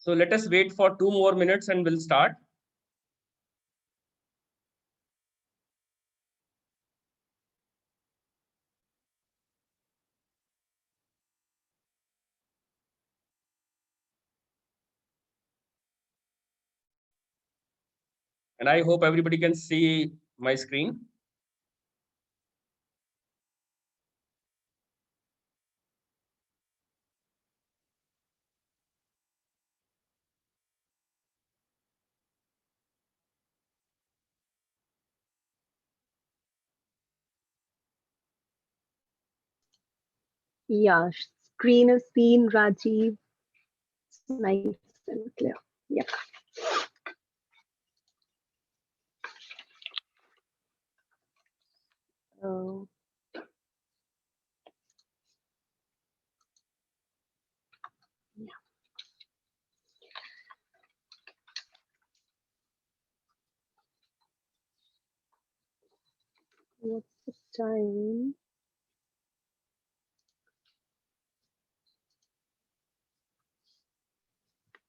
So let us wait for 2 more minutes and we'll start. And I hope everybody can see my screen. Yeah, screen is seen, Rajiv. It's nice and clear. Yeah. Oh. Yeah. What's the time?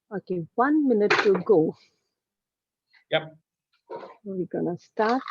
Okay, 1 minute to go. Yep. We're gonna start.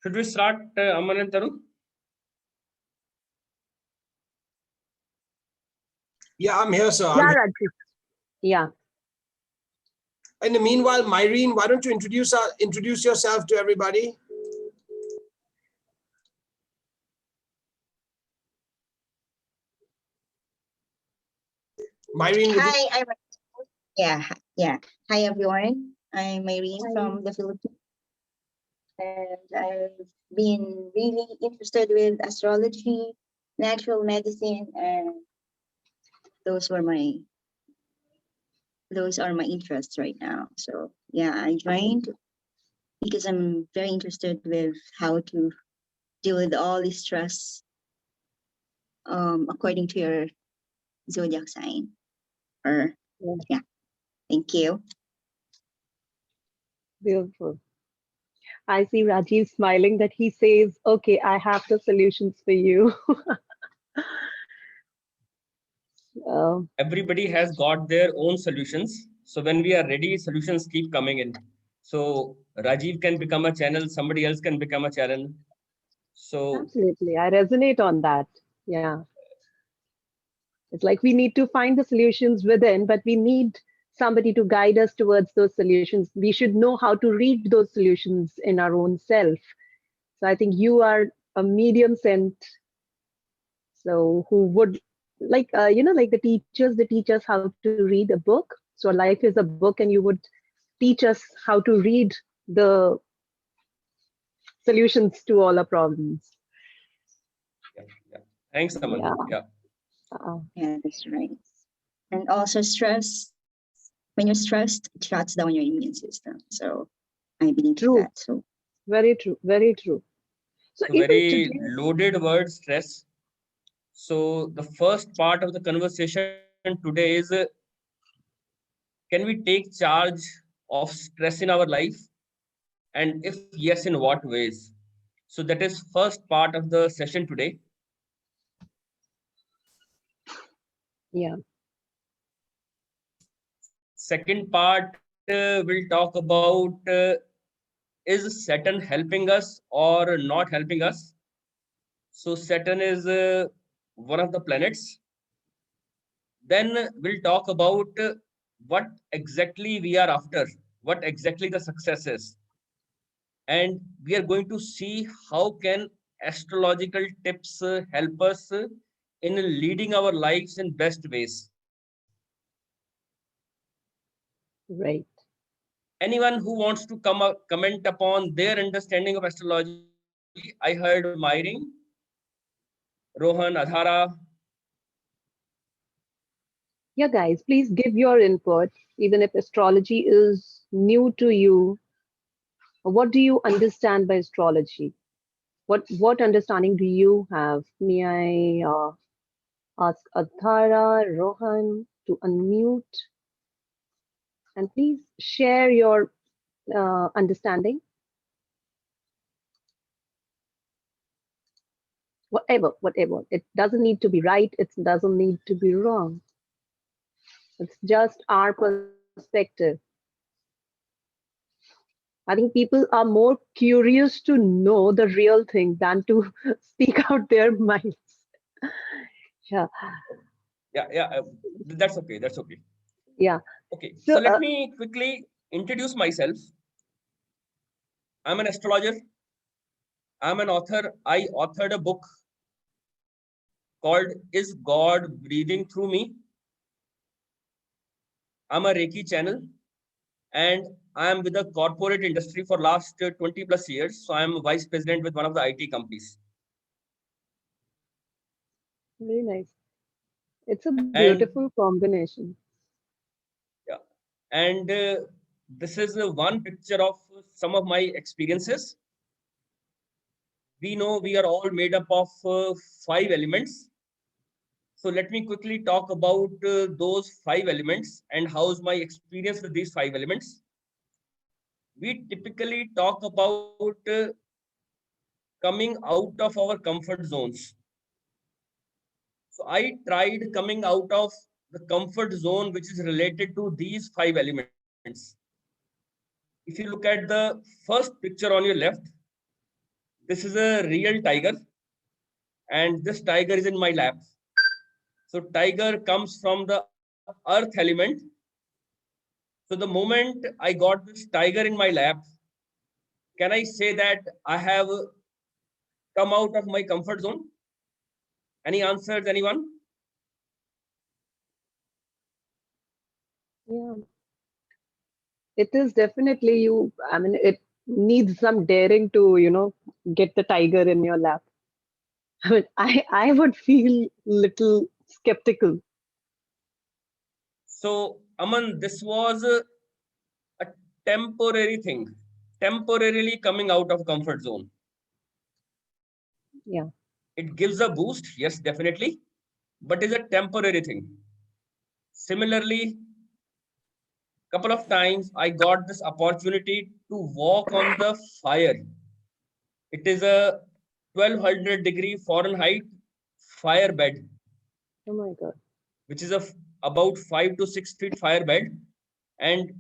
Should we start, Aman and Tarun? Yeah, I'm here, sir. Yeah, Rajiv. Yeah. In the meanwhile, Myrene, why don't you introduce yourself to everybody? Myrene, Hi, yeah. Hi, everyone. I'm Myrene from the Philippines. And I've been really interested with astrology, natural medicine, and those are my interests right now. So yeah, I joined because I'm very interested with how to deal with all this stress according to your zodiac sign. Yeah. Thank you. Beautiful. I see Rajiv smiling that he says, okay, I have the solutions for you. Everybody has got their own solutions. So when we are ready, solutions keep coming in. So Rajiv can become a channel, somebody else can become a channel. So Absolutely. I resonate on that. Yeah. It's like we need to find the solutions within, but we need somebody to guide us towards those solutions. We should know how to read those solutions in our own self. So I think you are a medium sent, so who would like, like the teachers, they teach us how to read a book. So life is a book, and you would teach us how to read the solutions to all our problems. yeah. Thanks, Aman. Yeah. Yeah, that's right. And also stress. When you're stressed, it shuts down your immune system. So I believe True. that. So Very true. Very true. So So even very today, loaded word, stress. So the first part of the conversation today is, can we take charge of stress in our life? And if yes, in what ways? So that is first part of the session today. yeah, Second part, we'll talk about, is Saturn helping us or not helping us? So Saturn is one of the planets. Then we'll talk about what exactly we are after. what exactly the success is. And we are going to see how can astrological tips help us in leading our lives in best ways. Right. Anyone who wants to comment upon their understanding of astrology? I heard Myring, Rohan, Adhara. Yeah, guys, please give your input, even if astrology is new to you. What do you understand by astrology? What understanding do you have? May I ask Adhara, Rohan to unmute and please share your understanding? Whatever. It doesn't need to be right. It doesn't need to be wrong. It's just our perspective. I think people are more curious to know the real thing than to speak out their minds. Yeah, Yeah, that's okay. That's okay. yeah. Okay, So, so let me quickly introduce myself. I'm an astrologer. I'm an author. I authored a book called Is God Breathing Through Me? I'm a Reiki channel, and I'm with the corporate industry for last 20 plus years. So I'm vice president with one of the IT companies. very nice. It's a And beautiful combination. yeah, and this is one picture of some of my experiences. We know we are all made up of 5 elements. So let me quickly talk about those 5 elements and how's my experience with these 5 elements. We typically talk about coming out of our comfort zones. So I tried coming out of the comfort zone, which is related to these 5 elements. If you look at the first picture on your left, this is a real tiger, and this tiger is in my lap. So tiger comes from the earth element. So the moment I got this tiger in my lap, can I say that I have come out of my comfort zone? Any answers, anyone? Yeah, it is definitely you. I mean, it needs some daring to, get the tiger in your lap. I mean, I would feel little skeptical. So, Aman, this was a temporary thing, temporarily coming out of comfort zone. Yeah. It gives a boost, yes, definitely, but is a temporary thing. Similarly, couple of times I got this opportunity to walk on the fire. It is a 1200 degree Fahrenheit fire bed, Oh my God. which is about 5 to 6 feet fire bed. And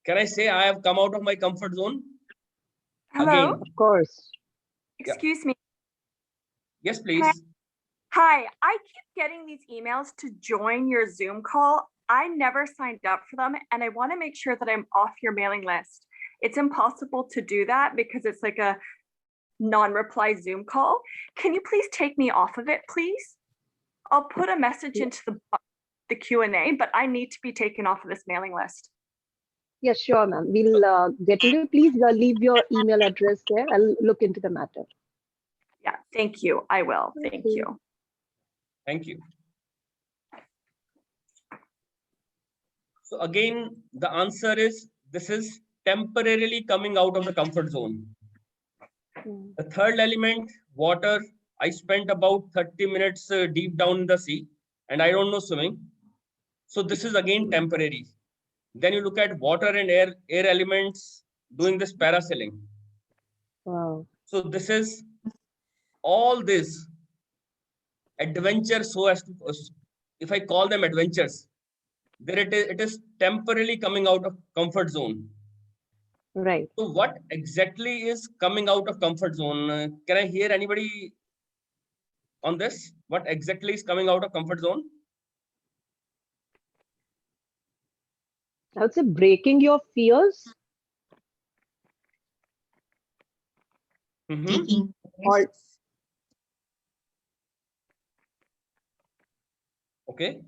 can I say I have come out of my comfort zone? Hello, Again. Of course. Yeah. excuse me. Yes, Hi. please. Hi, I keep getting these emails to join your Zoom call. I never signed up for them, and I want to make sure that I'm off your mailing list. It's impossible to do that because it's like a non-reply Zoom call. Can you please take me off of it, please? I'll put a message into the Q&A, but I need to be taken off of this mailing list. Yeah, sure, ma'am. We'll get into it. Please leave your email address there. I'll look into the matter. Yeah, thank you. I will. Thank you. Thank you. So again, the answer is this is temporarily coming out of the comfort zone. The third element, water. I spent about 30 minutes deep down in the sea, and I don't know swimming. So this is again temporary. Then you look at water and air elements doing this parasailing. Wow. So this is all this adventure. So as to, if I call them adventures, there it is temporarily coming out of comfort zone. Right. So what exactly is coming out of comfort zone? Can I hear anybody on this? What exactly is coming out of comfort zone? I would say breaking your fears Mhm. Taking or risks. Okay.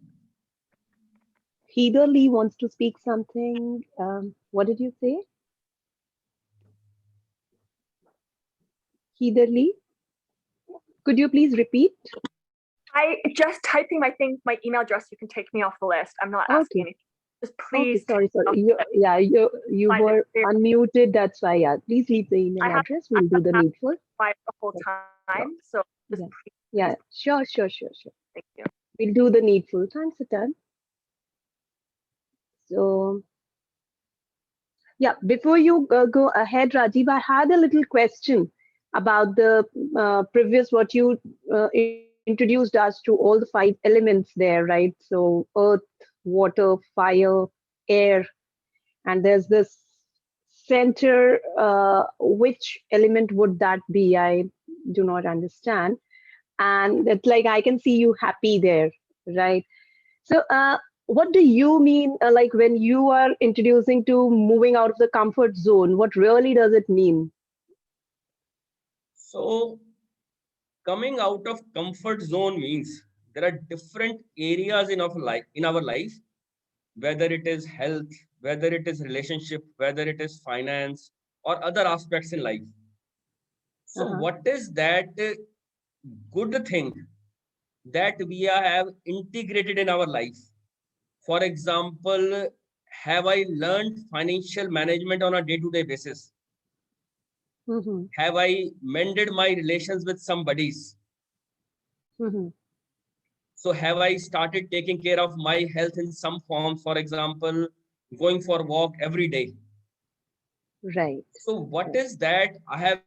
Heather Lee wants to speak something. What did you say? Heather Lee, could you please repeat? I just typing my thing, my email address. You can take me off the list. I'm not asking Okay. anything. Just Okay, please. sorry. off You, the list. yeah, you Find it were very- unmuted. That's why. Yeah, please leave the I email have- address. We'll do the needful. By the whole Yes, time. So just Yeah. please, Yeah, sure. thank you. We'll do the needful. Thanks, Atan. So, yeah, before you go ahead, Rajiv, I had a little question about the previous what you introduced us to all the 5 elements there, right? So, earth, water, fire, air, and there's this center. Which element would that be? I do not understand. And it's like I can see you happy there, right? So, what do you mean, like when you are introducing to moving out of the comfort zone? What really does it mean? So coming out of comfort zone means there are different areas in our life, whether it is health, whether it is relationship, whether it is finance or other aspects in life. So Uh-huh. what is that good thing that we have integrated in our life? For example, have I learned financial management on a day-to-day basis? Mm-hmm. Have I mended my relations with some buddies? Mm-hmm. So have I started taking care of my health in some form? For example, going for a walk every day. Right. So what Right. is that I have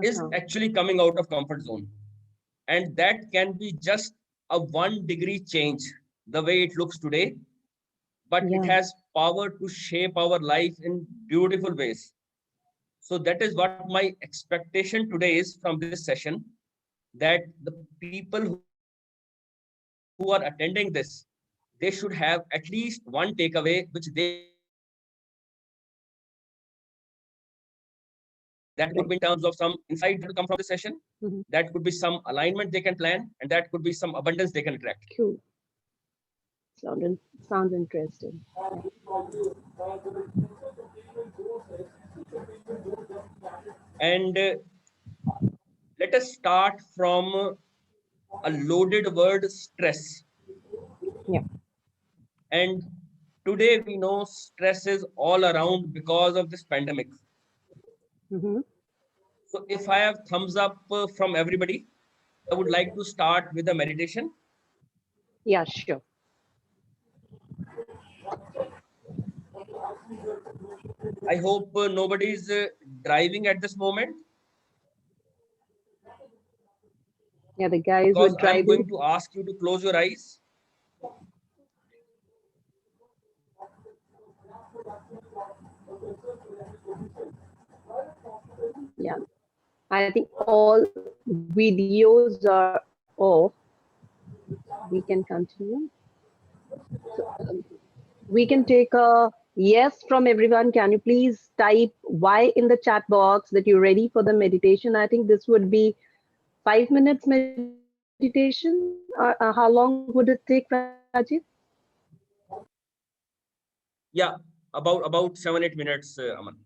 is Uh-huh. actually coming out of comfort zone. And that can be just a 1 degree change the way it looks today, but it Yeah. has power to shape our life in beautiful ways. So that is what my expectation today is from this session, that the people who are attending this, they should have at least one takeaway which they can apply in their life. That could Right. be in terms of some insight that will come from the session. Mm-hmm. That could be some alignment they can plan, and that could be some abundance they can attract. Cool. Sounds interesting. Yeah. And let us start from a loaded word, stress. Yeah. And today we know stress is all around because of this pandemic. Mm-hmm. So if I have thumbs up from everybody, I would like to start with a meditation. Yeah, sure. I hope nobody is driving at this moment, Yeah, the guys were because I am driving. going to ask you to close your eyes. Yeah. I think all videos are off. We can continue. We can take a yes from everyone. Can you please type Y in the chat box that you're ready for the meditation? I think this would be 5 minutes meditation. How long would it take, Rajiv? Yeah, about 7-8 minutes, Aman.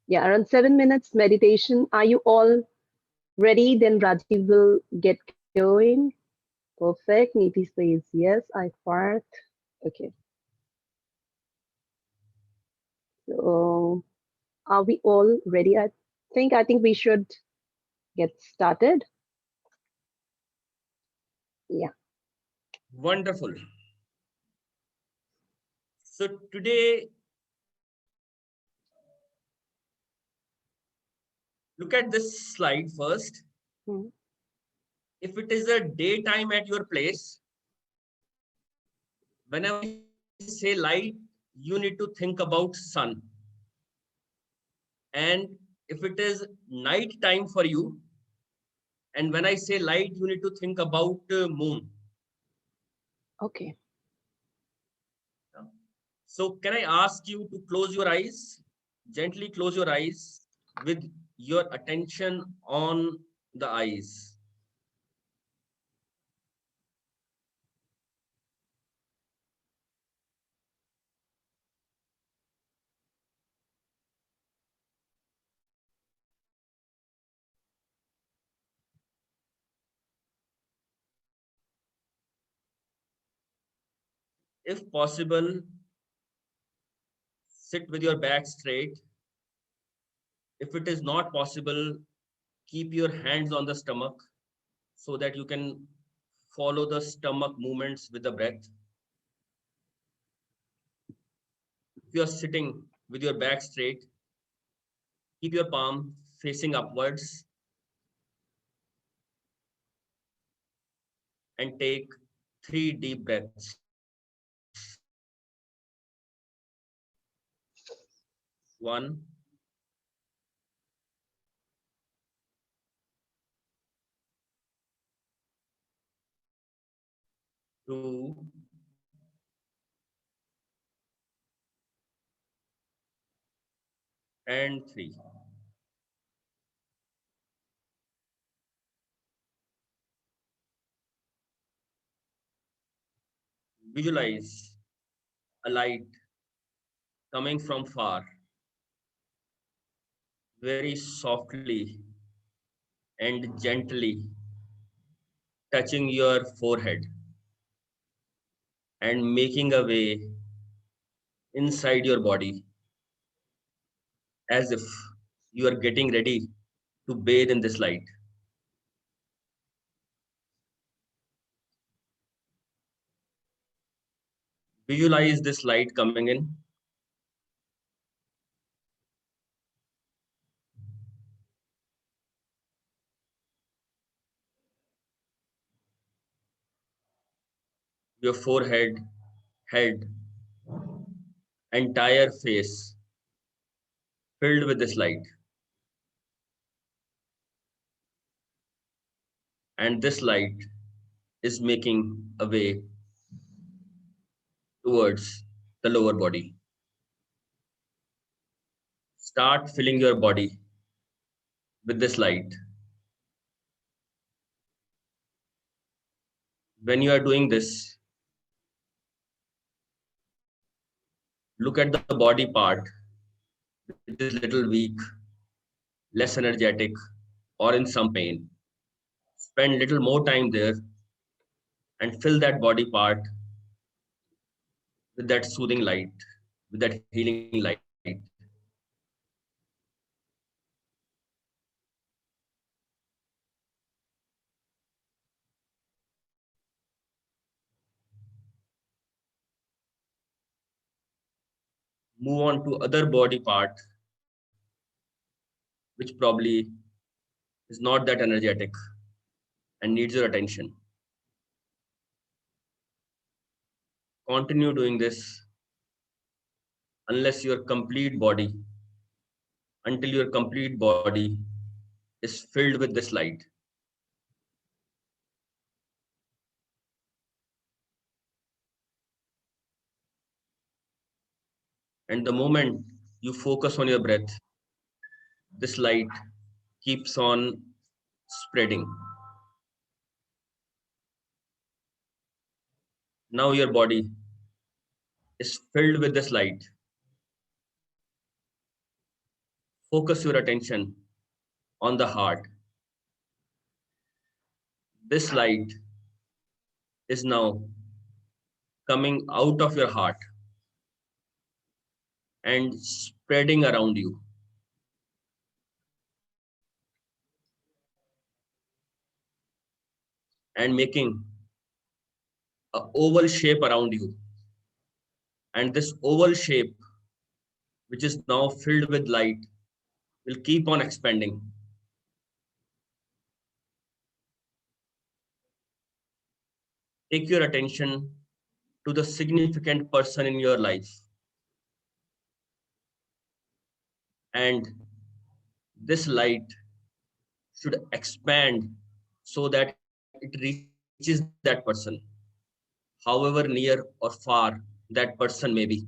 Yeah, around 7 minutes meditation. Are you all ready? Then Rajiv will get going. Perfect. Niti says yes. I fart. Okay. So are we all ready? I think we should get started. Yeah. Wonderful. So today, look at this slide first. Hmm. If it is a daytime at your place, whenever I say light, you need to think about sun. And if it is night time for you, and when I say light, you need to think about moon. Okay. So can I ask you to close your eyes, gently close your eyes with your attention on the eyes. If possible, sit with your back straight. If it is not possible, keep your hands on the stomach so that you can follow the stomach movements with the breath. If you are sitting with your back straight, keep your palm facing upwards and take 3 deep breaths. 1, 2, and 3. Visualize a light coming from far, very softly and gently touching your forehead and making a way inside your body as if you are getting ready to bathe in this light. Visualize this light coming in. Your forehead, head, entire face filled with this light. And this light is making a way towards the lower body. Start filling your body with this light. When you are doing this, look at the body part which is little weak, less energetic, or in some pain. Spend little more time there and fill that body part with that soothing light, with that healing light. Move on to other body part, which probably is not that energetic and needs your attention. Continue doing this until your complete body is filled with this light. And the moment you focus on your breath, this light keeps on spreading. Now your body is filled with this light. Focus your attention on the heart. This light is now coming out of your heart and spreading around you. And making an oval shape around you. And this oval shape, which is now filled with light, will keep on expanding. Take your attention to the significant person in your life. And this light should expand so that it reaches that person, however near or far that person may be.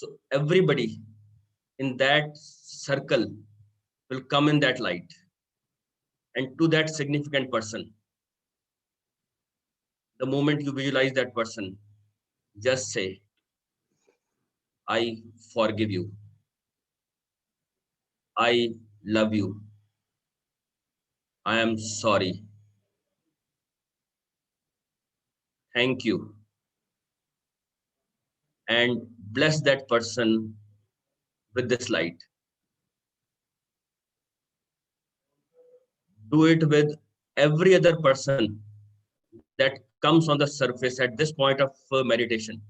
So everybody in that circle will come in that light. And to that significant person, the moment you visualize that person, just say, I forgive you. I love you. I am sorry. Thank you. And bless that person with this light. Do it with every other person that comes on the surface at this point of meditation.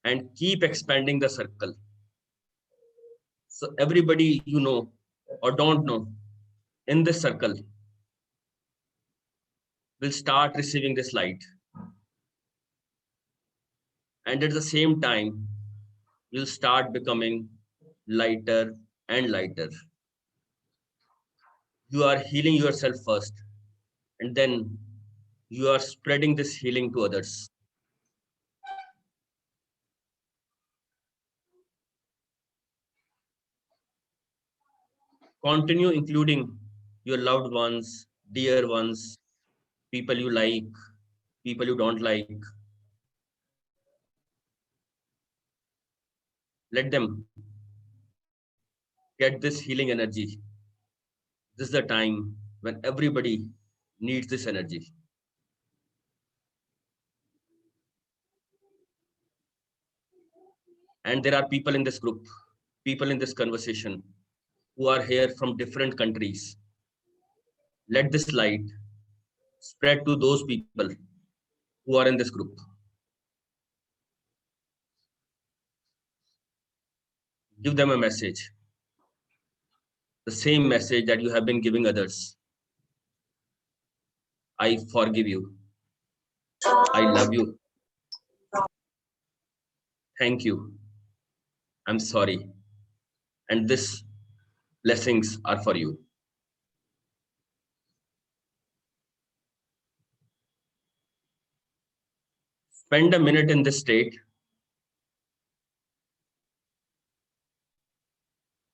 And keep expanding the circle. So everybody you know or don't know in this circle will start receiving this light. And at the same time, you'll start becoming lighter and lighter. You are healing yourself first, and then you are spreading this healing to others. Continue including your loved ones, dear ones, people you like, people you don't like. Let them get this healing energy. This is the time when everybody needs this energy. And there are people in this group, people in this conversation who are here from different countries. Let this light spread to those people who are in this group. Give them a message, the same message that you have been giving others. I forgive you. I love you. Thank you. I'm sorry. And this blessings are for you. Spend a minute in this state.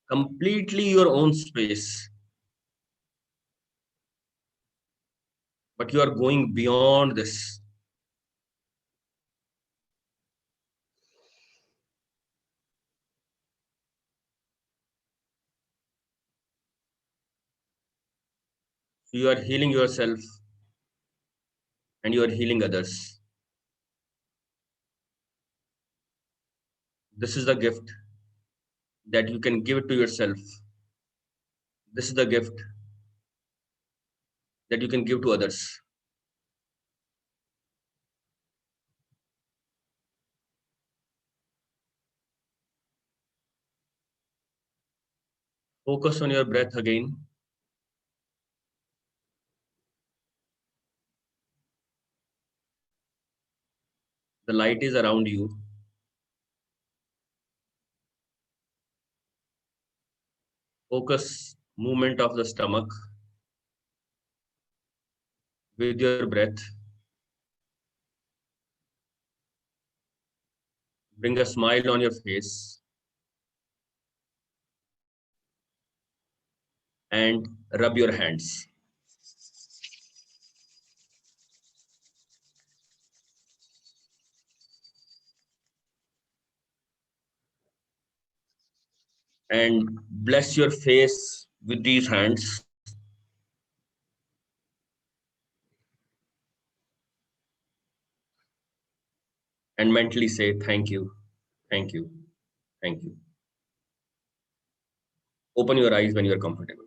Completely your own space. But you are going beyond this. You are healing yourself and you are healing others. This is the gift that you can give it to yourself. This is the gift that you can give to others. Focus on your breath again. The light is around you. Focus movement of the stomach with your breath. Bring a smile on your face. And rub your hands. And bless your face with these hands. And mentally say, thank you, thank you, thank you. Open your eyes when you are comfortable.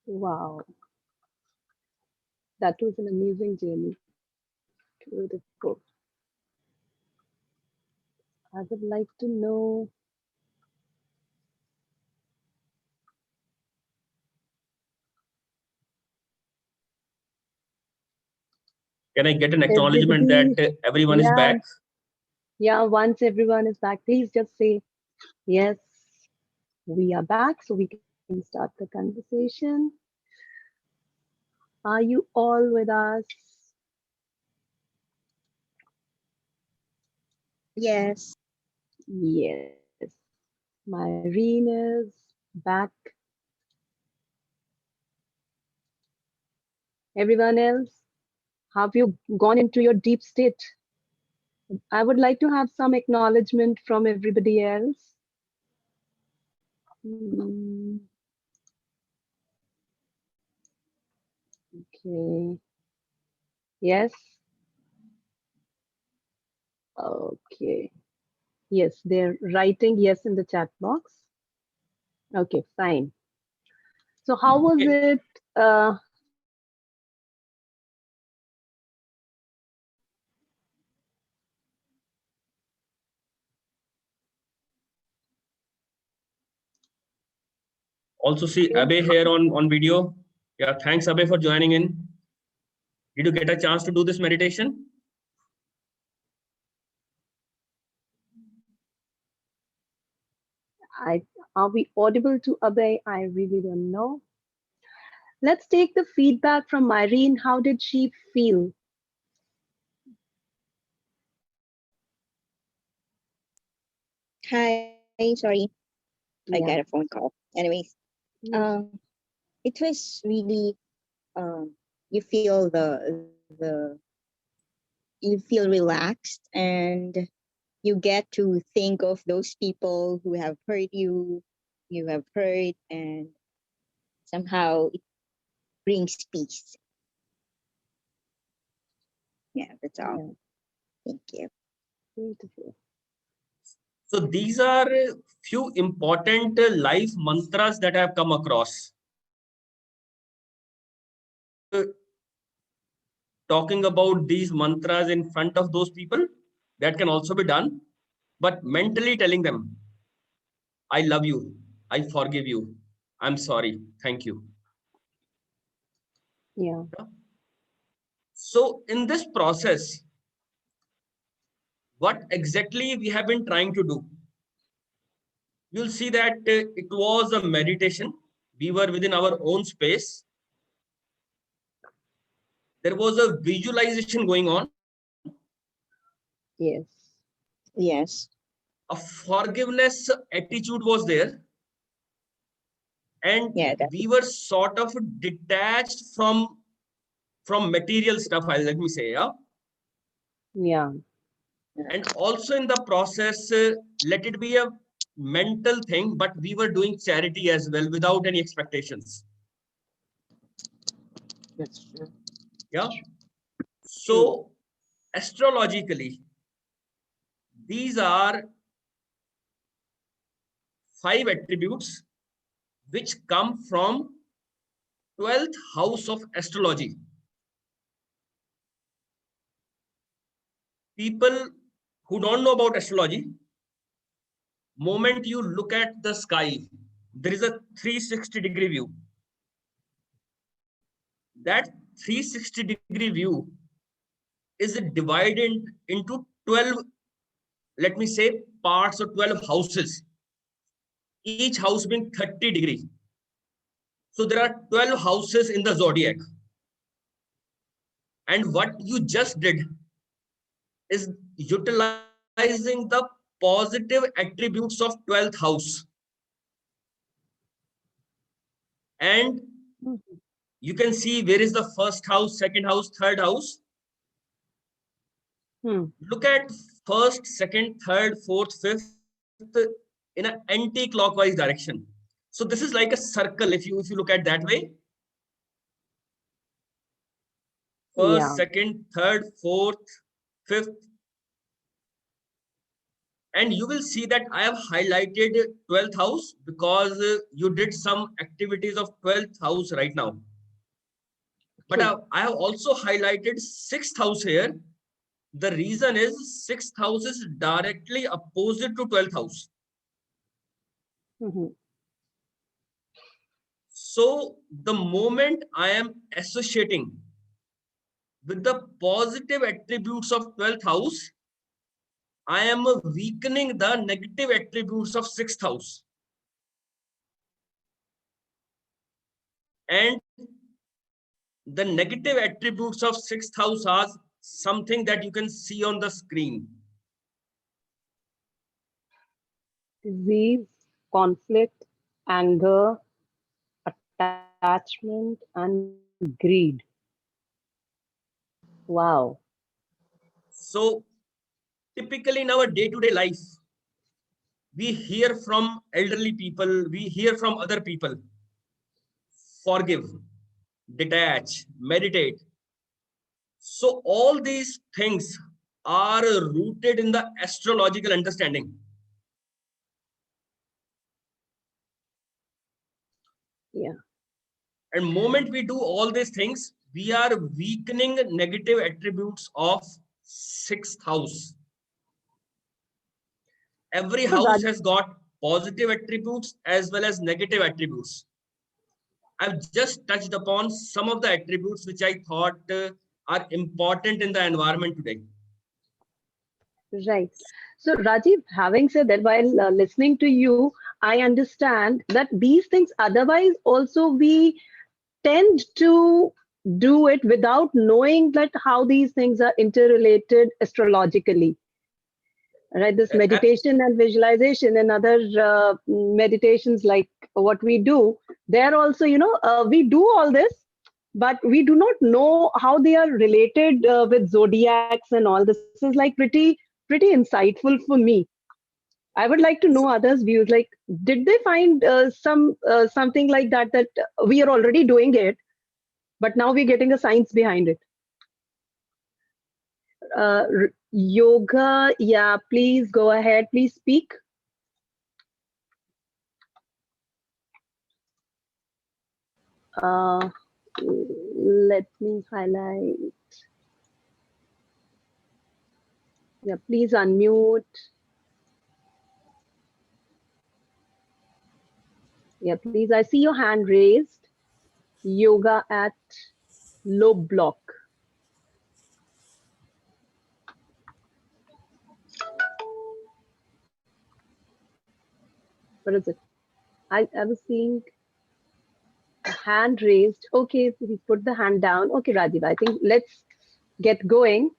Wow. That was an amazing journey. Beautiful. I would like to know, Can I get an acknowledgement that everyone is back? yeah, once everyone is back, please just say Yes, we are back, so we can start the conversation. Are you all with us? Yes. Yes. Myrene is back. Everyone else, have you gone into your deep state? I would like to have some acknowledgement from everybody else. Okay. Yes. Okay. Yes, they're writing yes in the chat box. Okay, fine. So how was Okay. it? Also see Abe here on video. Yeah, thanks Abe for joining in. Did you get a chance to do this meditation? Are we audible to Abhay? I really don't know. Let's take the feedback from Myrene. How did she feel? Hi, sorry. I Yeah. got a phone call. Anyways, Yes. it was really you feel you feel relaxed, and you get to think of those people who have hurt you, you have hurt, and somehow it brings peace. Yeah, that's all. Yeah. Thank you. Beautiful. So these are few important life mantras that I have come across. Talking about these mantras in front of those people, that can also be done, but mentally telling them, I love you, I forgive you, I'm sorry, thank you. Yeah. So in this process, what exactly we have been trying to do? You'll see that it was a meditation. We were within our own space. There was a visualization going on. Yes. Yes. A forgiveness attitude was there. And Yeah. we were sort of detached from material stuff, let me say. Yeah. Yeah. And also in the process, let it be a mental thing, but we were doing charity as well without any expectations. That's true. Yeah. So astrologically, these are 5 attributes which come from 12th house of astrology. People who don't know about astrology, moment you look at the sky, there is a 360-degree view. That 360-degree view is divided into 12, let me say, parts or 12 houses, each house being 30 degrees. So there are 12 houses in the zodiac. And what you just did is utilizing the positive attributes of 12th house. And you can see where is the first house, second house, third house. Look at first, second, third, fourth, fifth in an anti-clockwise direction. So this is like a circle if you look at that way. First, Yeah. second, third, fourth, fifth. And you will see that I have highlighted 12th house because you did some activities of 12th house right now. But I have also highlighted 6th house here. The reason is 6th house is directly opposite to 12th house. So the moment I am associating with the positive attributes of 12th house, I am weakening the negative attributes of sixth house. And the negative attributes of sixth house are something that you can see on the screen. Disease, conflict, anger, attachment, and greed. Wow. So typically in our day-to-day life, we hear from elderly people, we hear from other people, forgive, detach, meditate. So all these things are rooted in the astrological understanding. Yeah. And moment we do all these things, we are weakening negative attributes of sixth house. Every So house Raj, has got positive attributes as well as negative attributes. I've just touched upon some of the attributes which I thought are important in the environment today. right. So Rajiv, having said that, while listening to you, I understand that these things otherwise also we tend to do it without knowing that how these things are interrelated astrologically. Right, this meditation and visualization and other meditations like what we do, they're also, we do all this, but we do not know how they are related with zodiacs and all. This is like pretty insightful for me. I would like to know others' views. Like, did they find something like that we are already doing it, but now we're getting a science behind it? Yoga, yeah, please go ahead. Please speak. Let me highlight. Yeah, please unmute. Yeah, please. I see your hand raised. Yoga at low block. What is it? I was seeing a hand raised. Okay, so we put the hand down. Okay, Rajiv, I think let's get going.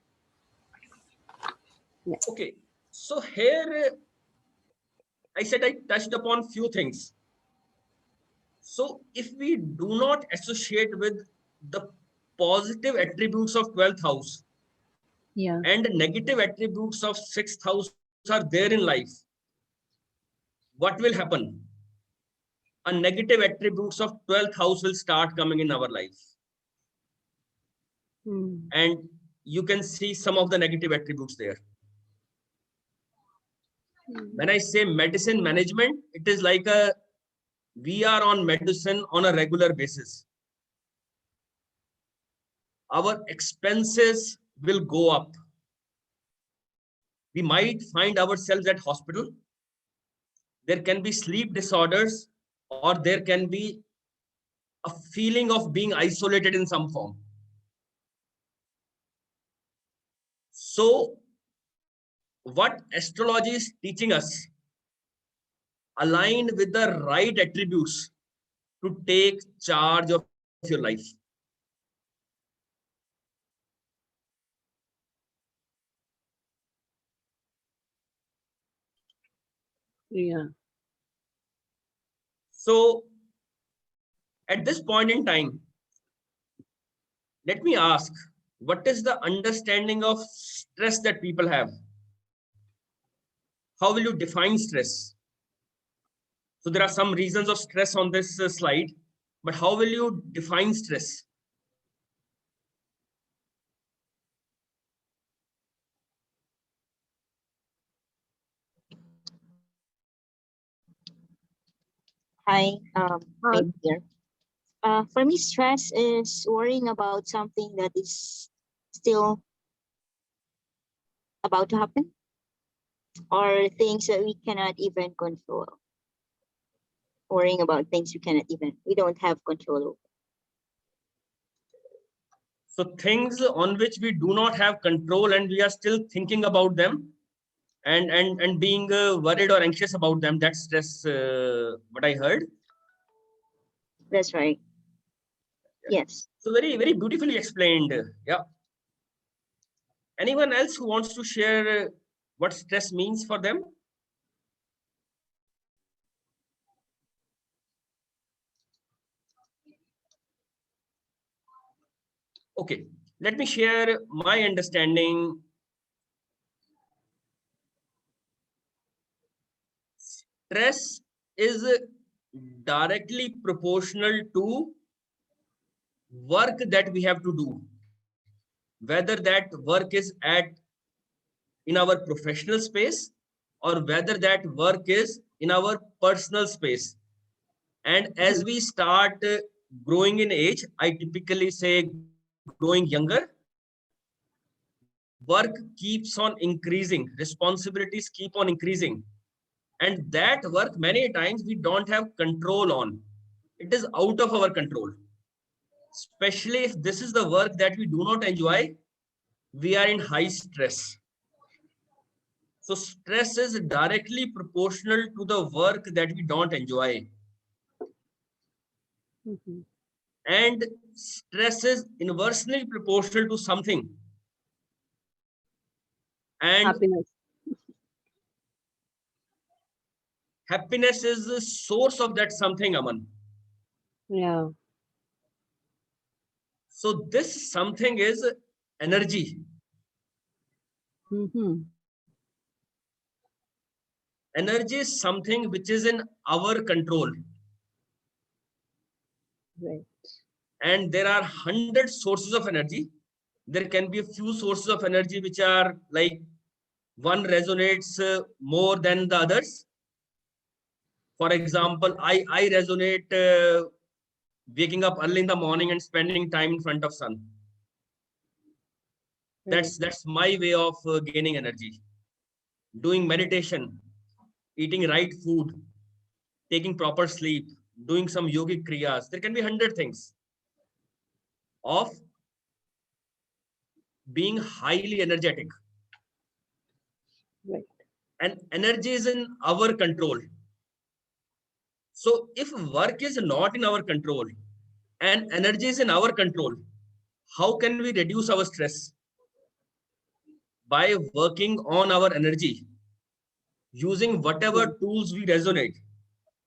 Yeah. Okay, so here I said I touched upon few things. So if we do not associate with the positive attributes of 12th house, Yeah. and negative attributes of 6th house are there in life, what will happen? A negative attributes of 12th house will start coming in our life. And you can see some of the negative attributes there. When I say medicine management, it is like we are on medicine on a regular basis. Our expenses will go up. We might find ourselves at hospital. There can be sleep disorders, or there can be a feeling of being isolated in some form. So what astrology is teaching us, align with the right attributes to take charge of your life. Yeah. So at this point in time, let me ask, what is the understanding of stress that people have? How will you define stress? So there are some reasons of stress on this slide, but how will you define stress? Hi, I'm here. For me, stress is worrying about something that is still about to happen, or things that we cannot even control. Worrying about things we don't have control over. So things on which we do not have control and we are still thinking about them. and being worried or anxious about them. That's stress, what I heard. That's right. Yes. So very, very beautifully explained. Yeah. Anyone else who wants to share what stress means for them? Okay, let me share my understanding. Stress is directly proportional to work that we have to do, whether that work is in our professional space or whether that work is in our personal space. And as we start growing in age, I typically say growing younger, work keeps on increasing, responsibilities keep on increasing. And that work, many times, we don't have control on. It is out of our control. Especially if this is the work that we do not enjoy, we are in high stress. So stress is directly proportional to the work that we don't enjoy. Mhm. And stress is inversely proportional to something. And Happiness. happiness is the source of that something, Aman. Yeah. So this something is energy. Hmm. Energy is something which is in our control. Right. And there are 100 sources of energy. There can be a few sources of energy which are like one resonates more than the others. For example, I resonate waking up early in the morning and spending time in front of sun. Right. That's my way of gaining energy. Doing meditation, eating right food, taking proper sleep, doing some yogic kriyas. There can be 100 things of being highly energetic. Right. And energy is in our control. So if work is not in our control and energy is in our control, how can we reduce our stress? By working on our energy, using whatever tools we resonate,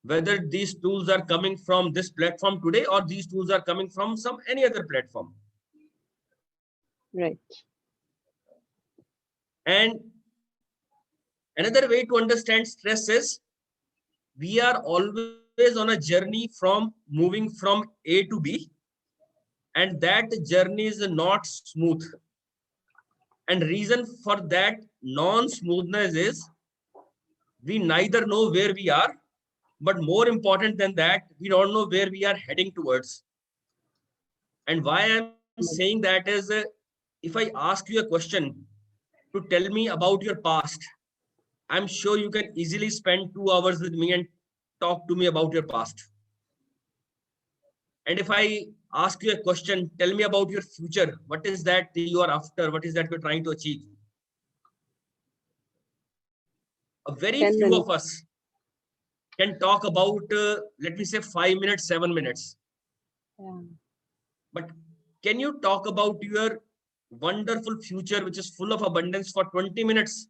whether these tools are coming from this platform today or these tools are coming from some any other platform. Right. And another way to understand stress is we are always on a journey from moving from A to B, and that journey is not smooth. And reason for that non-smoothness is we neither know where we are, but more important than that, we don't know where we are heading towards. And why I'm saying that is if I ask you a question to tell me about your past, I'm sure you can easily spend 2 hours with me and talk to me about your past. And if I ask you a question, tell me about your future. What is that you are after? What is that you're trying to achieve? A very 10 few of minutes. us can talk about, let me say, 5 minutes, 7 minutes. Yeah. But can you talk about your wonderful future, which is full of abundance, for 20 minutes?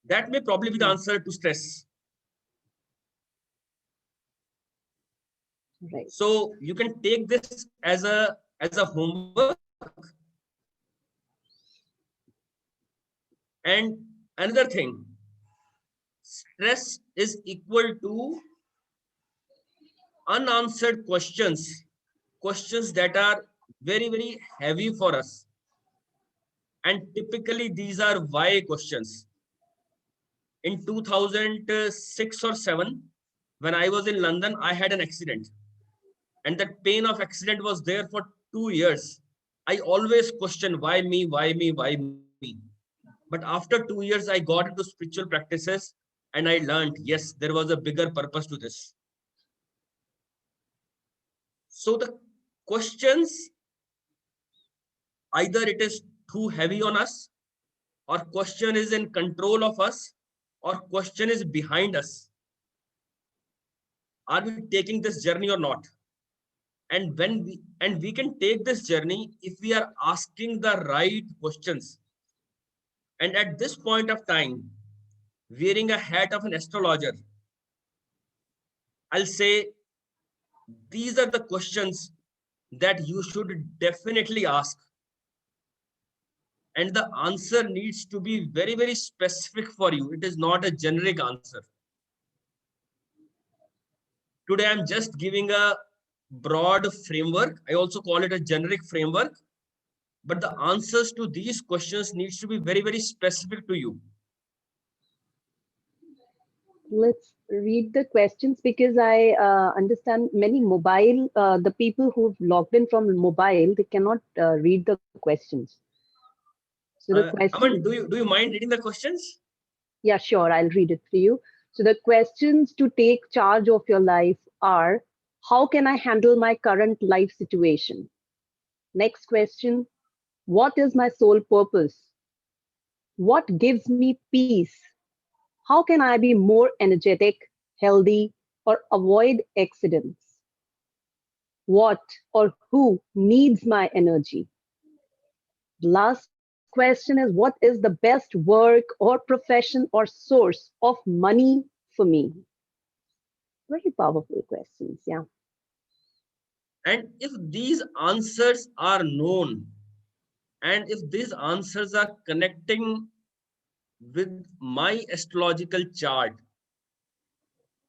That may probably be the answer to stress. Right. So you can take this as a homework. And another thing, stress is equal to unanswered questions, questions that are very, very heavy for us. And typically these are why questions. In 2006 or 7, when I was in London, I had an accident. And that pain of accident was there for 2 years. I always questioned why me, why me, why me. But after 2 years, I got into spiritual practices and I learned, yes, there was a bigger purpose to this. So the questions either it is too heavy on us, or question is in control of us, or question is behind us. Are we taking this journey or not? And we can take this journey if we are asking the right questions. And at this point of time, wearing a hat of an astrologer, I'll say these are the questions that you should definitely ask. And the answer needs to be very, very specific for you. It is not a generic answer. Today, I'm just giving a broad framework. I also call it a generic framework. But the answers to these questions needs to be very, very specific to you. Let's read the questions, because I understand many mobile, the people who've logged in from mobile, they cannot read the questions. So the question, Aman, do you mind reading the questions? yeah, sure, I'll read it for you. So the questions to take charge of your life are, how can I handle my current life situation? Next question, what is my sole purpose? What gives me peace? How can I be more energetic, healthy, or avoid accidents? What or who needs my energy? The last question is, what is the best work or profession or source of money for me? Very powerful questions, yeah. And if these answers are known, and if these answers are connecting with my astrological chart,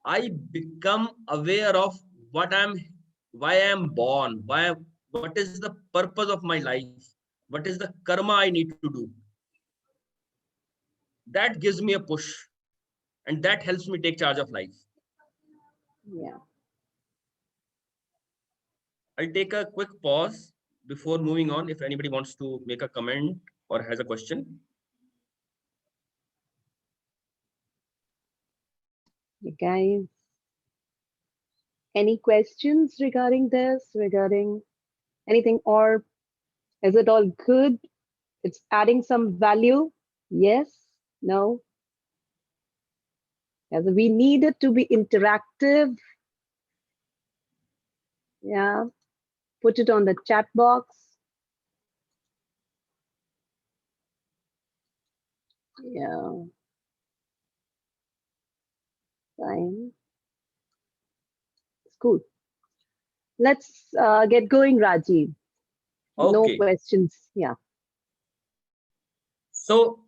I become aware of why I'm born, what is the purpose of my life, what is the karma I need to do. That gives me a push, and that helps me take charge of life. Yeah. I'll take a quick pause before moving on if anybody wants to make a comment or has a question. You guys, any questions regarding this, regarding anything, or is it all good? It's adding some value? Yes? No? As we need it to be interactive. Yeah. Put it on the chat box. Yeah. Fine. It's cool. Let's get going, Rajiv. No Okay. questions. Yeah. So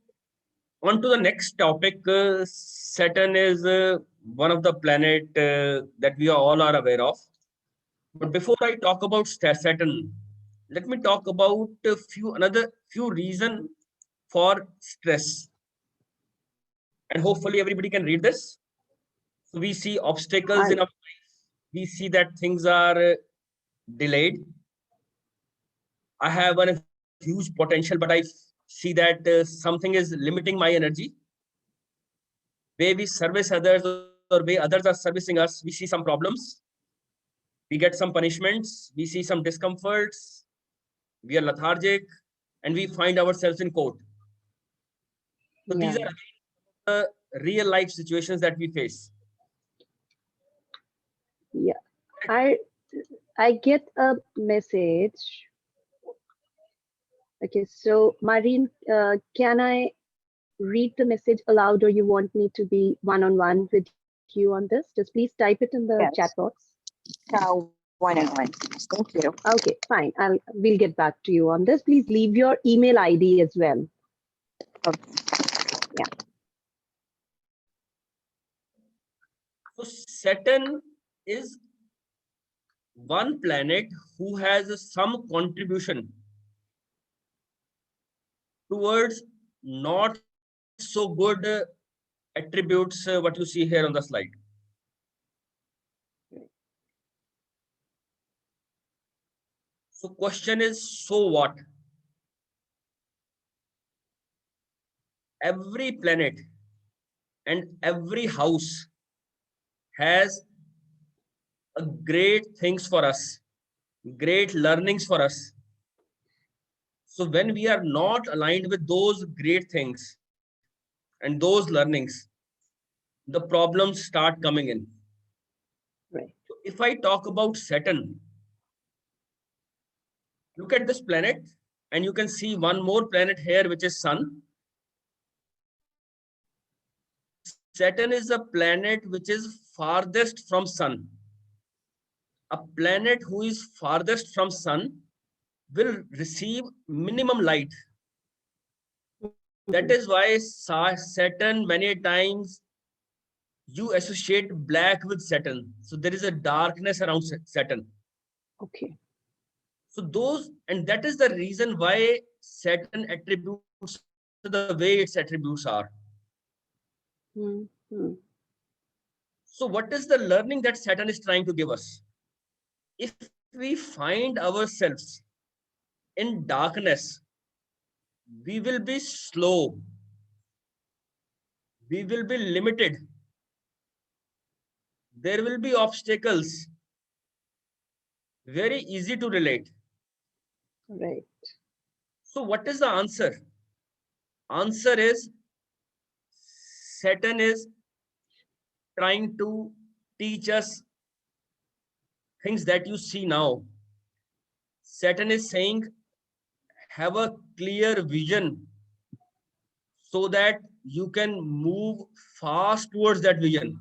on to the next topic. Saturn is one of the planet that we all are aware of. But before I talk about Saturn, let me talk about another few reasons for stress. And hopefully everybody can read this. So we see obstacles in our life. We see that things are delayed. I have a huge potential, but I see that something is limiting my energy. Way we service others or way others are servicing us, we see some problems. We get some punishments. We see some discomforts. We are lethargic, and we find ourselves in court. So Yeah. these are the real life situations that we face. Yeah. I get a message. Okay, so Marine, can I read the message aloud, or you want me to be one-on-one with you on this? Just please type it in the Yes. chat box. One-on-one. Thank you. Okay, fine. We'll get back to you on this. Please leave your email ID as well. Okay. Yeah. So Saturn is one planet who has some contribution towards not so good attributes, what you see here on the slide. So question is, so what? Every planet and every house has a great things for us, great learnings for us. So when we are not aligned with those great things and those learnings, the problems start coming in. Right. So if I talk about Saturn, look at this planet, and you can see one more planet here, which is Sun. Saturn is a planet which is farthest from Sun. A planet who is farthest from Sun will receive minimum light. That is why Saturn, many times you associate black with Saturn. So there is a darkness around Saturn. Okay. So those, and that is the reason why Saturn attributes the way its attributes are. Mm-hmm. So what is the learning that Saturn is trying to give us? If we find ourselves in darkness, we will be slow. We will be limited. There will be obstacles. Very easy to relate. Right. So what is the answer? Answer is Saturn is trying to teach us things that you see now. Saturn is saying, have a clear vision so that you can move fast towards that vision.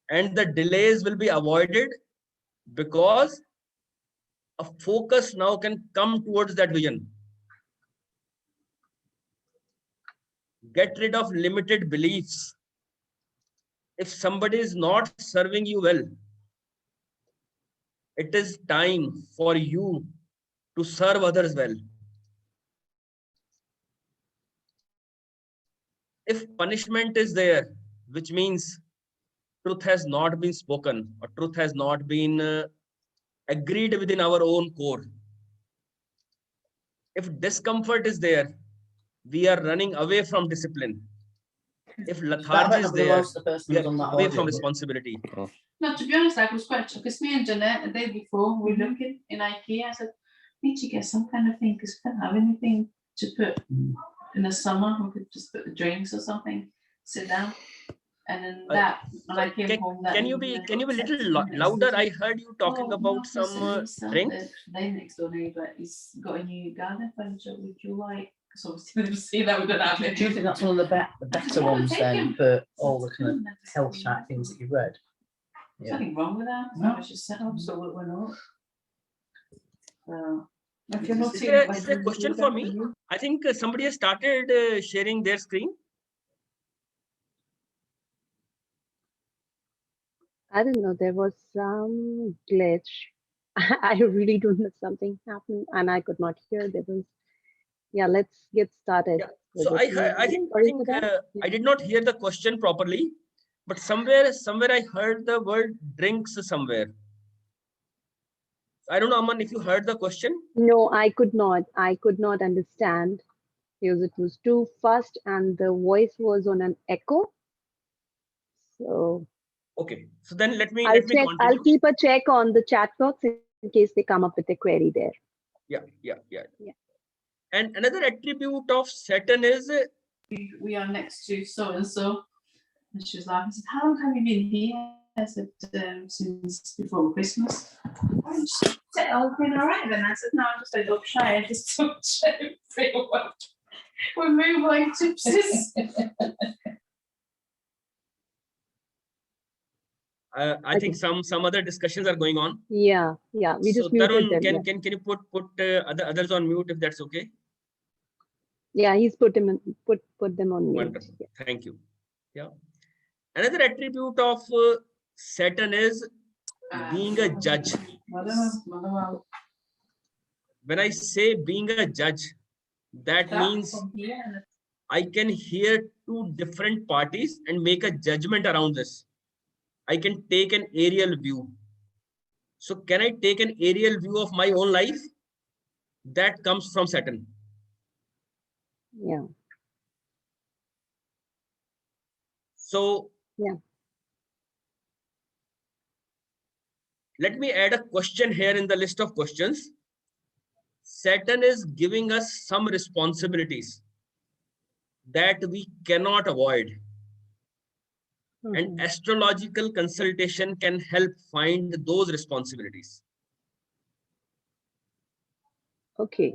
And the delays will be avoided because a focus now can come towards that vision. Get rid of limited beliefs. If somebody is not serving you well, it is time for you to serve others well. If punishment is there, which means truth has not been spoken or truth has not been agreed within our own core. If discomfort is there, we are running away from discipline. If lethargy is there, we are away from responsibility. No, to be honest, I was quite shocked because me and Jeanette, the day before, we were looking in IKEA. I said, need to get some kind of thing because we don't have anything to put in the summer. We could just put the drinks or something, sit down. And then that, when I came home, that Can you be a little louder? I heard you talking about some drinks. The next door neighbour, he's got a new garden furniture. Would you like? Because obviously we never see that. We don't have it. Do you think that's one of the better ones then for all the kind of health chat things that you've read? There's nothing wrong with that. No. It's just set up, so we're not. Is there a question for me? I think somebody has started sharing their screen. I don't know. There was some glitch. I really don't know, something happened and I could not hear. There was, yeah, let's get started. Yeah. So I think I did not hear the question properly, but somewhere I heard the word drinks somewhere. I don't know, Aman, if you heard the question. No, I could not understand because it was too fast and the voice was on an echo. So okay, so then let me I'll continue. keep a check on the chat box in case they come up with a query there. Yeah. And another attribute of Saturn is we are next to so and so, and she was laughing. I said, "How long have you been here?" I said, "Since before Christmas." I said, "Oh, been all right then." I said, "No, I'm just a little shy. I just don't feel well. We're moving like gypsies." I think some other discussions are going on. Yeah. We So just muted Tarun, them. can you put others on mute if that's okay? Yeah, he's put them on mute. Wonderful. Thank you. Yeah. Another attribute of Saturn is being a judge. When I say being a judge, that means I can hear two different parties and make a judgment around this. I can take an aerial view. So can I take an aerial view of my own life? That comes from Saturn. Yeah. So yeah, let me add a question here in the list of questions. Saturn is giving us some responsibilities that we cannot avoid. And Mhm. astrological consultation can help find those responsibilities. Okay.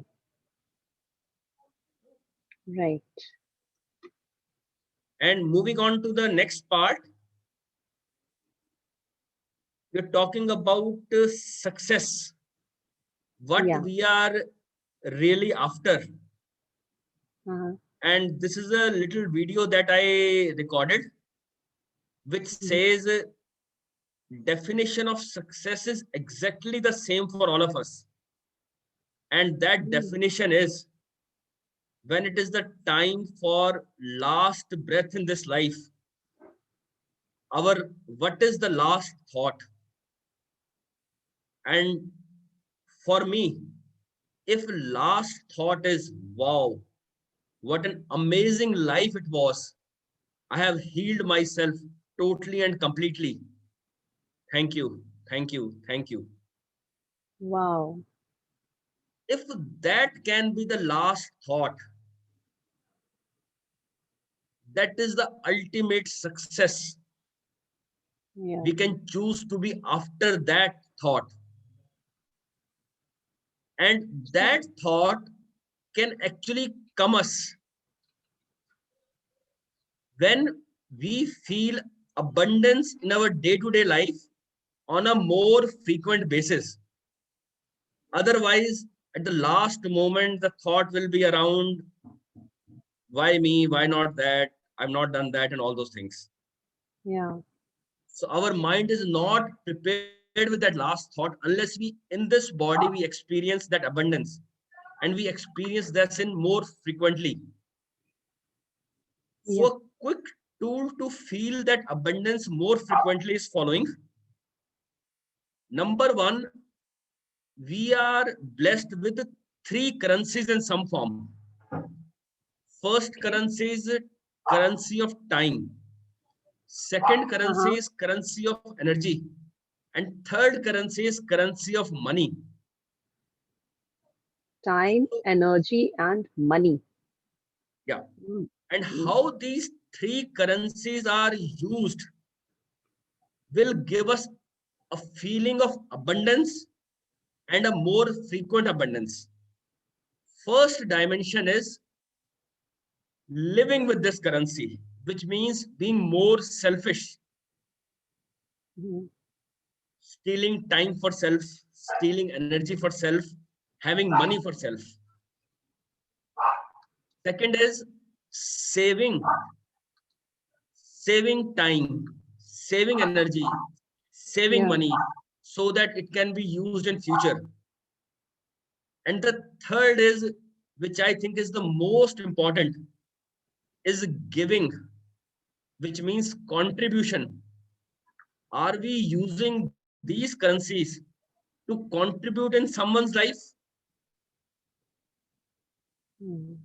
Right. And moving on to the next part, we're talking about success, what Yeah. we are really after. Uh-huh. And this is a little video that I recorded, which says definition of success is exactly the same for all of us. And that definition is when it is the time for last breath in this life, what is the last thought? And for me, if last thought is, wow, what an amazing life it was, I have healed myself totally and completely, thank you, thank you, thank you. Wow. If that can be the last thought, that is the ultimate success. Yeah. We can choose to be after that thought. And that thought can actually come us when we feel abundance in our day-to-day life on a more frequent basis. Otherwise, at the last moment, the thought will be around, why me, why not that, I've not done that, and all those things. Yeah. So our mind is not prepared with that last thought unless we, in this body, we experience that abundance and we experience that in more frequently. Yeah. So a quick tool to feel that abundance more frequently is following. Number one, we are blessed with 3 currencies in some form. First currency is currency of time. Second currency Uh-huh. is currency of energy. And third currency is currency of money. Time, energy, and money. Yeah. Mm. And Mm. how these 3 currencies are used will give us a feeling of abundance and a more frequent abundance. First dimension is living with this currency, which means being more selfish, Mhm. stealing time for self, stealing energy for self, having money for self. Second is saving time, saving energy, saving Yeah. money so that it can be used in future. And the third is, which I think is the most important, is giving, which means contribution. Are we using these currencies to contribute in someone's life? Mm.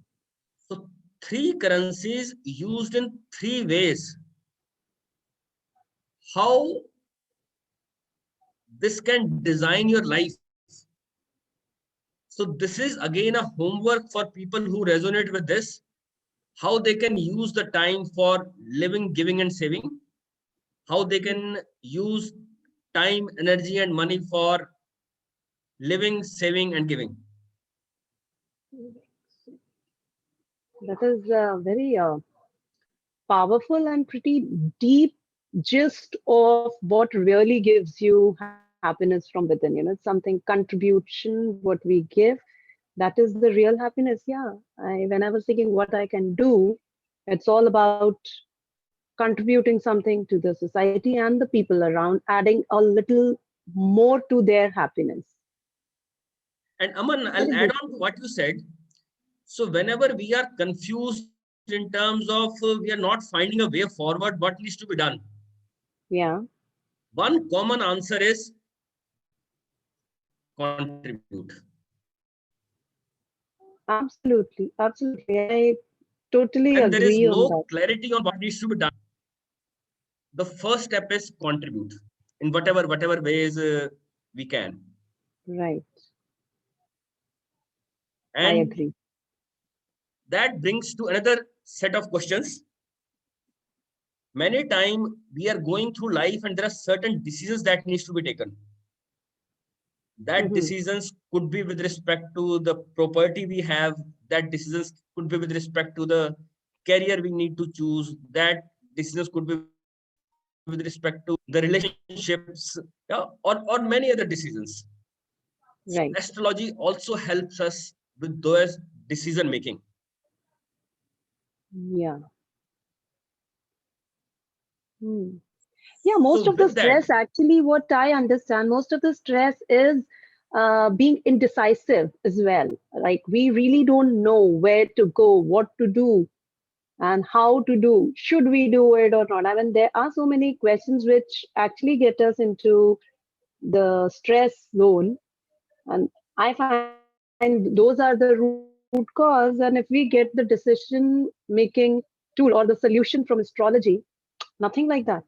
So 3 currencies used in 3 ways. How this can design your life. So this is again a homework for people who resonate with this, how they can use the time for living, giving, and saving, how they can use time, energy, and money for living, saving, and giving. That is very powerful and pretty deep gist of what really gives you happiness from within. Something contribution, what we give, that is the real happiness. Yeah. When I was thinking what I can do, it's all about contributing something to the society and the people around, adding a little more to their happiness. And Aman, I'll Very add good. on to what you said. So whenever we are confused in terms of we are not finding a way forward, what needs to be done? Yeah. One common answer is contribute. Absolutely. Absolutely. I totally When there is agree on no that. clarity on what needs to be done, the first step is contribute in whatever ways we can. Right. I And agree. that brings to another set of questions. Many times we are going through life and there are certain decisions that needs to be taken. That Mhm. decisions could be with respect to the property we have. That decisions could be with respect to the career we need to choose. That decisions could be with respect to the relationships, yeah, or many other decisions. So Right. astrology also helps us with those decision making. Yeah. Hmm. Yeah, most So of the with that, stress, actually, what I understand, most of the stress is being indecisive as well. Like we really don't know where to go, what to do, and how to do. Should we do it or not? I mean, there are so many questions which actually get us into the stress zone. And I find those are the root cause. And if we get the decision making tool or the solution from astrology, nothing like that.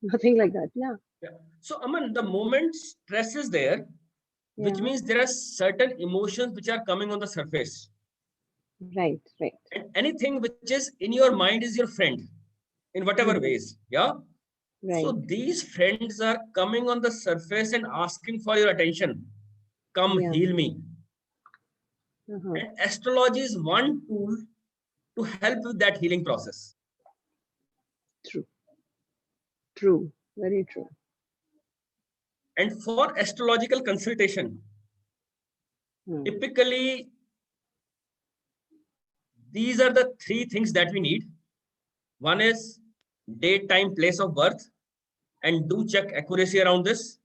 Nothing like that. Yeah. yeah. So Aman, the moment stress is there, which Yeah. means there are certain emotions which are coming on the surface. Right. Right. And anything which is in your mind is your friend in whatever Mhm. ways. Yeah. So Right. these friends are coming on the surface and asking for your attention. Come Yeah. heal me. Uh-huh. And astrology is one tool to help with that healing process. True. True. Very true. And for astrological consultation, Hmm. typically these are the three things that we need. One is date, time, place of birth, and do check accuracy around this.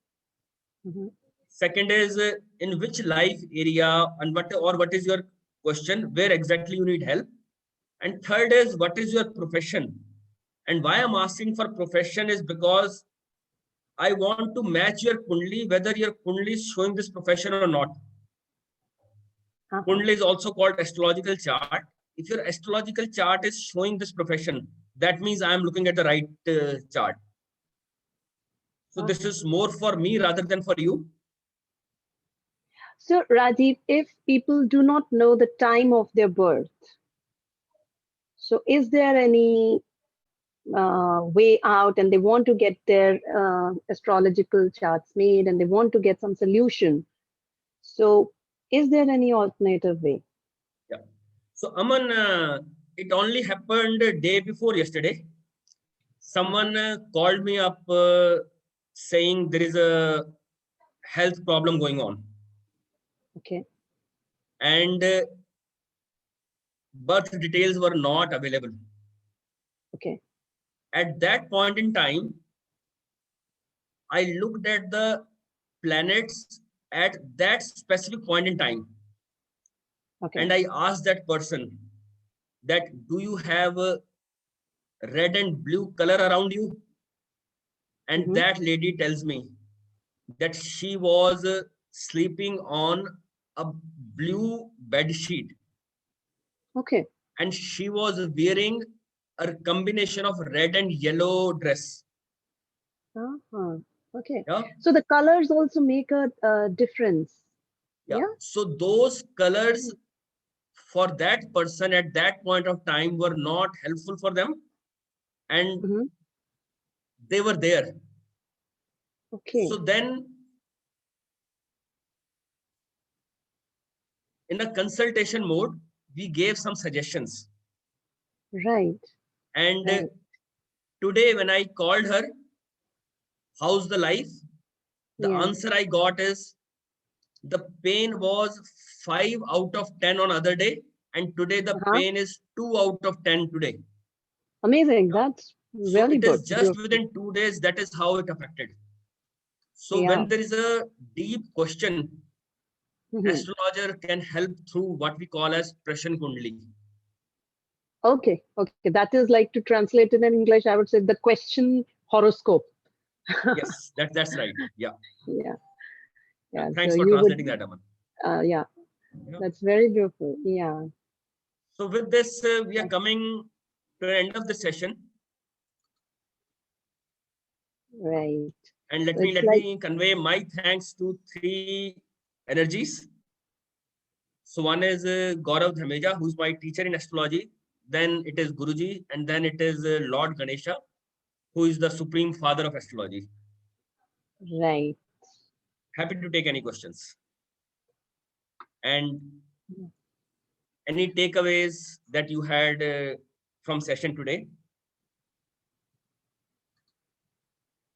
Mhm. Second is in which life area and what is your question, where exactly you need help. And third is what is your profession. And why I'm asking for profession is because I want to match your kundli, whether your kundli is showing this profession or not. Uh-huh. Kundli is also called astrological chart. If your astrological chart is showing this profession, that means I am looking at the right chart. So this Uh-huh. is more for me rather than for you. So, Rajiv, if people do not know the time of their birth, so is there any way out and they want to get their astrological charts made and they want to get some solution? So, is there any alternative way? Yeah. So Aman, it only happened a day before yesterday. Someone called me up saying there is a health problem going on, Okay. and birth details were not available. Okay. At that point in time, I looked at the planets at that specific point in time, Okay. and I asked that person that do you have a red and blue color around you? And Mm-hmm. that lady tells me that she was sleeping on a blue bed sheet, Okay. and she was wearing a combination of red and yellow dress. Uh-huh. Okay. Yeah, So the colors also make a difference. yeah. Yeah. So those colors for that person at that point of time were not helpful for them, and Mm-hmm. they were there. Okay. So then in a consultation mode, we gave some suggestions. Right. And Right. today when I called her, how's the life? The Yeah. answer I got is the pain was 5 out of 10 on other day, and today the Uh-huh. pain is 2 out of 10 today. Amazing. That's So really it good. is just Beautiful. within 2 days, that is how it affected. So Yeah. when there is a deep question, Mm-hmm. astrologer can help through what we call as Prashan Kundli. Okay. Okay. That is like to translate it in English, I would say the question horoscope. Yes, that's right. Yeah. Yeah. Yeah. Yeah. So Thanks for you would, translating that, Aman. yeah, Yeah. that's very beautiful. Yeah. So with this, we are coming to the end of the session. Right. And So let it's like, me convey my thanks to three energies. So one is Gaurav Dhameja, who's my teacher in astrology. Then it is Guruji, and then it is Lord Ganesha, who is the supreme father of astrology. Right. Happy to take any questions. And any takeaways that you had from session today?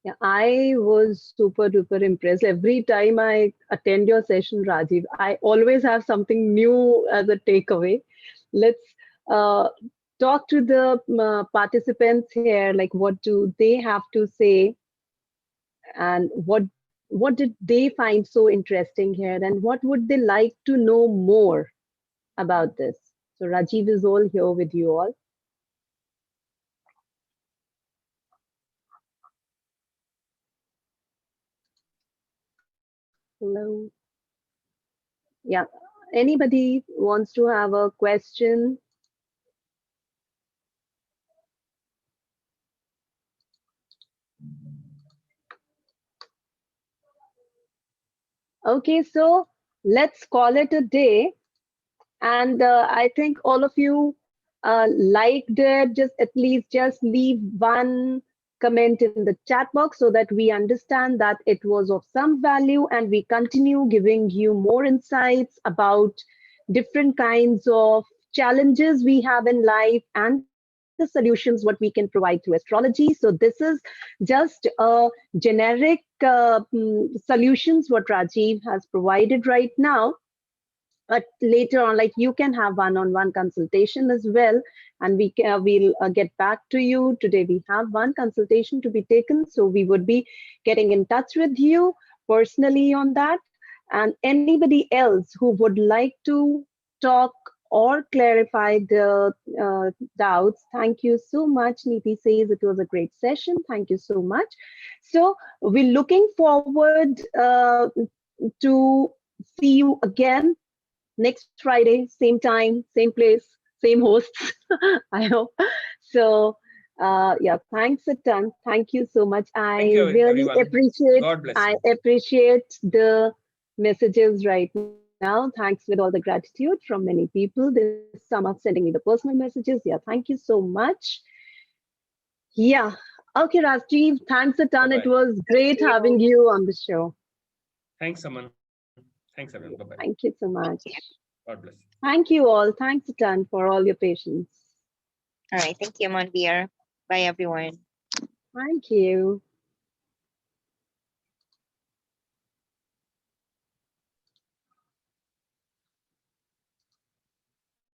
Yeah, I was super duper impressed. Every time I attend your session, Rajiv, I always have something new as a takeaway. Let's talk to the participants here. Like, what do they have to say, and what did they find so interesting here, and what would they like to know more about this? So Rajiv is all here with you all. Hello. Yeah. Anybody wants to have a question? Okay, so let's call it a day. And I think all of you liked it. Just at least just leave one comment in the chat box so that we understand that it was of some value, and we continue giving you more insights about different kinds of challenges we have in life and the solutions what we can provide through astrology. So this is just a generic solutions what Rajiv has provided right now. But later on, like, you can have one-on-one consultation as well, and we'll get back to you. Today we have one consultation to be taken, so we would be getting in touch with you personally on that. And anybody else who would like to talk or clarify the doubts, thank you so much. Niti says it was a great session. Thank you so much. So we're looking forward to see you again next Friday, same time, same place, same hosts, I hope. So yeah, thanks a ton. Thank you so much. I Thank you, really everyone. appreciate, God bless I you. appreciate the messages right now. Thanks with all the gratitude from many people. There's some are sending me the personal messages. Yeah, thank you so much. Yeah. Okay, Rajiv, thanks a ton. It Bye-bye. was great you. having you on the show. Thanks, Aman. Thanks, everyone. Bye-bye. Thank you so much. God bless. Thank you all. Thanks a ton for all your patience. All right. Thank you, Monveer. Bye, everyone. Thank you.